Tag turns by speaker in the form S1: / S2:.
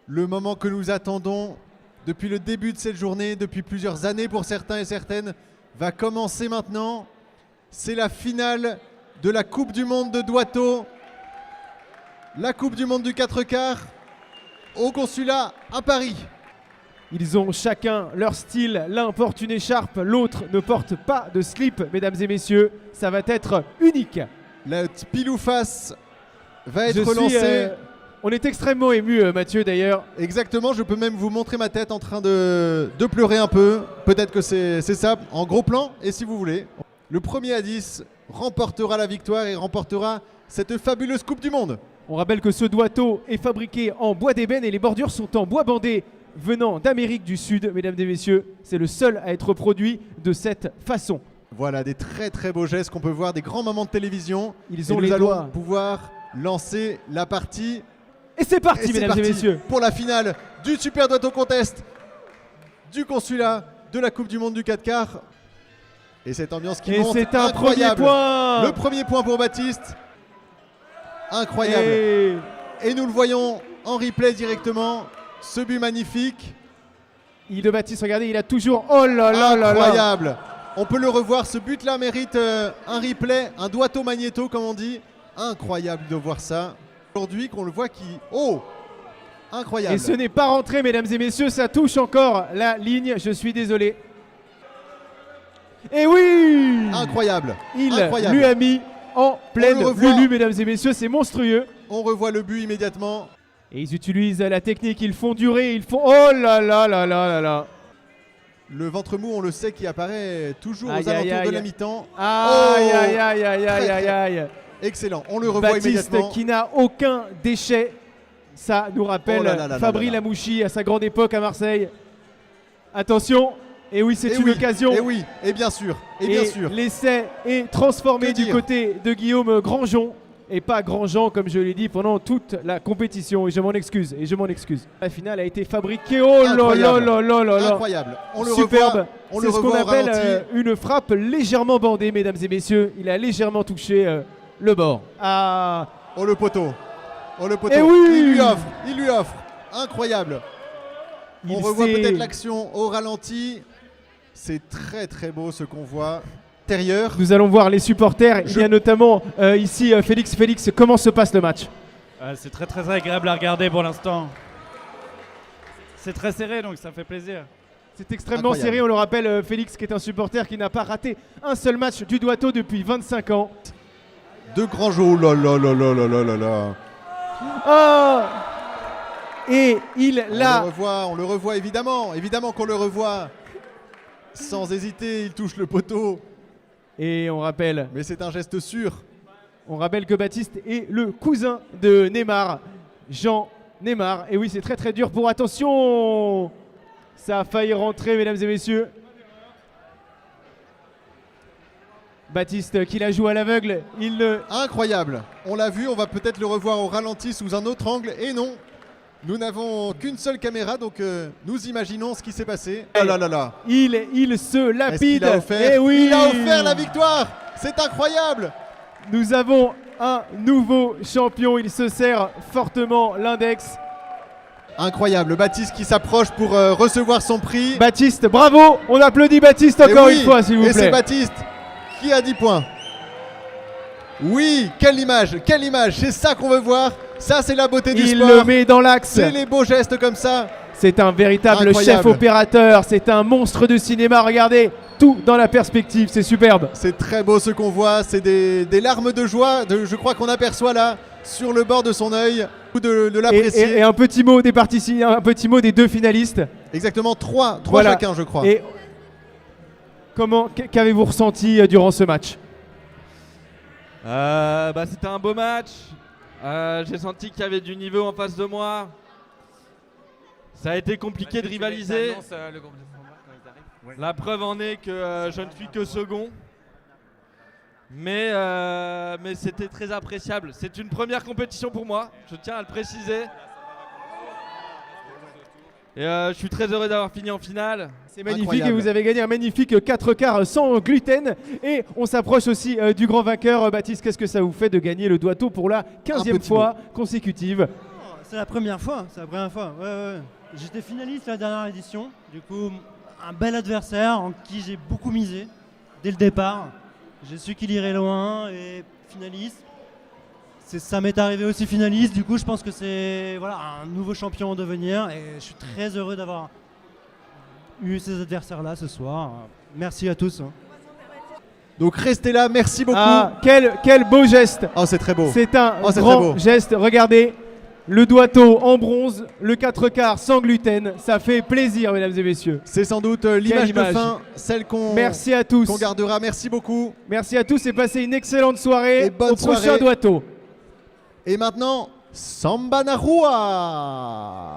S1: Le moment que nous attendons depuis le début de cette journée, depuis plusieurs années pour certains et certaines, va commencer maintenant. C'est la finale de la Coupe du Monde de Doito. La Coupe du Monde du 4 quarts au consulat à Paris.
S2: Ils ont chacun leur style, l'un porte une écharpe, l'autre ne porte pas de slip, mesdames et messieurs, ça va être unique.
S1: Le pile ou face va être lancé.
S2: On est extrêmement ému, Mathieu, d'ailleurs.
S1: Exactement, je peux même vous montrer ma tête en train de pleurer un peu. Peut-être que c'est ça, en gros plan, et si vous voulez. Le premier à 10 remportera la victoire et remportera cette fabuleuse Coupe du Monde.
S2: On rappelle que ce Doito est fabriqué en bois d'ébène et les bordures sont en bois bandé venant d'Amérique du Sud, mesdames et messieurs. C'est le seul à être produit de cette façon.
S1: Voilà, des très très beaux gestes qu'on peut voir, des grands moments de télévision.
S2: Ils ont
S1: et
S2: les
S1: nous allons
S2: doigts.
S1: pouvoir lancer la partie.
S2: Et c'est parti, mesdames et messieurs.
S1: Pour la finale du Super Doito Contest du consulat de la Coupe du Monde du 4 quarts. Et cette ambiance qui monte,
S2: c'est un
S1: incroyable.
S2: premier point.
S1: Le premier point pour Baptiste. Incroyable. Et nous le voyons en replay directement. Ce but magnifique.
S2: Il de Baptiste, regardez, il a toujours... Oh là là là là.
S1: Incroyable. On peut le revoir. Ce but-là mérite un replay, un Doito magnéto comme on dit. Incroyable de voir ça. Aujourd'hui qu'on le voit qui... Oh, incroyable.
S2: Et ce n'est pas rentré, mesdames et messieurs, ça touche encore la ligne, je suis désolé. Et oui,
S1: incroyable.
S2: Il
S1: incroyable.
S2: lui a mis en pleine lulu, mesdames et messieurs, c'est monstrueux.
S1: On revoit le but immédiatement.
S2: Et ils utilisent la technique, ils font durer, ils font... Oh là là là là là là.
S1: Le ventre mou, on le sait, qui apparaît toujours aux alentours de la mi-temps.
S2: Aïe aïe aïe aïe aïe aïe aïe.
S1: Excellent, on le revoit
S2: Baptiste
S1: immédiatement.
S2: Qui n'a aucun déchet. Ça nous rappelle Fabri Lamouchi à sa grande époque à Marseille. Attention, et oui, c'est une occasion.
S1: Et oui, et bien sûr, et bien sûr.
S2: L'essai est transformé du côté de Guillaume Grandjean. Et pas Grandjean, comme je l'ai dit pendant toute la compétition. Et je m'en excuse, La finale a été fabriquée. Oh là là là là là là.
S1: Incroyable. On le
S2: superbe.
S1: On
S2: c'est ce qu'on appelle une frappe légèrement bandée, mesdames et messieurs. Il a légèrement touché le bord. Ah.
S1: Oh le poteau. Oh le poteau.
S2: Et oui.
S1: Il lui offre. Incroyable. On revoit peut-être l'action au ralenti. C'est très très beau ce qu'on voit. Intérieur.
S2: Nous allons voir les supporters. Il y a notamment ici Félix. Félix, comment se passe le match?
S3: C'est très très agréable à regarder pour l'instant. C'est très serré donc ça fait plaisir.
S2: C'est extrêmement serré, on le rappelle, Félix qui est un supporter qui n'a pas raté un seul match du Doito depuis 25 ans.
S1: De grands jeux, là là là là là là là.
S2: Oh. Et il l'a...
S1: On le revoit évidemment qu'on le revoit. Sans hésiter, il touche le poteau.
S2: Et on rappelle...
S1: Mais c'est un geste sûr.
S2: On rappelle que Baptiste est le cousin de Neymar, Jean Neymar. Et oui, c'est très très dur pour... Attention, ça a failli rentrer, mesdames et messieurs. Baptiste qui la joue à l'aveugle.
S1: Incroyable. On l'a vu, on va peut-être le revoir au ralenti sous un autre angle. Et non, nous n'avons qu'une seule caméra, donc nous imaginons ce qui s'est passé. Oh là là là.
S2: Il se lapide.
S1: Et oui. Il a offert la victoire. C'est incroyable.
S2: Nous avons un nouveau champion. Il se serre fortement l'index.
S1: Incroyable. Baptiste qui s'approche pour recevoir son prix.
S2: Baptiste, bravo. On applaudit Baptiste encore une fois, s'il vous plaît.
S1: Et c'est Baptiste qui a 10 points. Oui, quelle image. C'est ça qu'on veut voir. Ça, c'est la beauté du sport.
S2: Il le met dans l'axe.
S1: C'est les beaux gestes comme ça.
S2: C'est un véritable chef opérateur. C'est un monstre de cinéma. Regardez, tout dans la perspective. C'est superbe.
S1: C'est très beau ce qu'on voit. C'est des larmes de joie, je crois qu'on aperçoit là, sur le bord de son œil. De l'apprécier.
S2: Et un petit mot des participants, un petit mot des deux finalistes.
S1: Exactement, trois
S2: voilà.
S1: Chacun, je crois.
S2: Et qu'avez-vous ressenti durant ce match?
S4: C'était un beau match. J'ai senti qu'il y avait du niveau en face de moi. Ça a été compliqué de rivaliser. La preuve en est que je ne suis que second. Mais c'était très appréciable. C'est une première compétition pour moi, je tiens à le préciser. Et je suis très heureux d'avoir fini en finale.
S2: C'est magnifique. Et vous avez gagné un magnifique 4 quarts sans gluten. Et on s'approche aussi du grand vainqueur. Baptiste, qu'est-ce que ça vous fait de gagner le Doito pour la 15e fois consécutive?
S5: C'est la première fois, c'est la première fois. Ouais, ouais. J'étais finaliste la dernière édition. Du coup, un bel adversaire en qui j'ai beaucoup misé dès le départ. J'ai su qu'il irait loin et finaliste. Ça m'est arrivé aussi finaliste. Du coup, je pense que c'est voilà, un nouveau champion en devenir et je suis très heureux d'avoir eu ces adversaires-là ce soir. Merci à tous.
S1: Donc restez là, merci beaucoup.
S2: Ah, quel beau geste.
S1: Oh, c'est très beau.
S2: C'est un
S1: Oh, c'est très
S2: grand
S1: beau.
S2: geste. Regardez, le doigteau en bronze, le 4/4 sans gluten. Ça fait plaisir, mesdames et messieurs.
S1: C'est sans doute l'image de
S2: image.
S1: fin, celle qu'on
S2: Merci à tous.
S1: gardera. Merci beaucoup.
S2: Merci à tous et passez une excellente soirée.
S1: Et bonne
S2: au prochain
S1: soirée.
S2: doigteau.
S1: Et maintenant, Samba na Rua.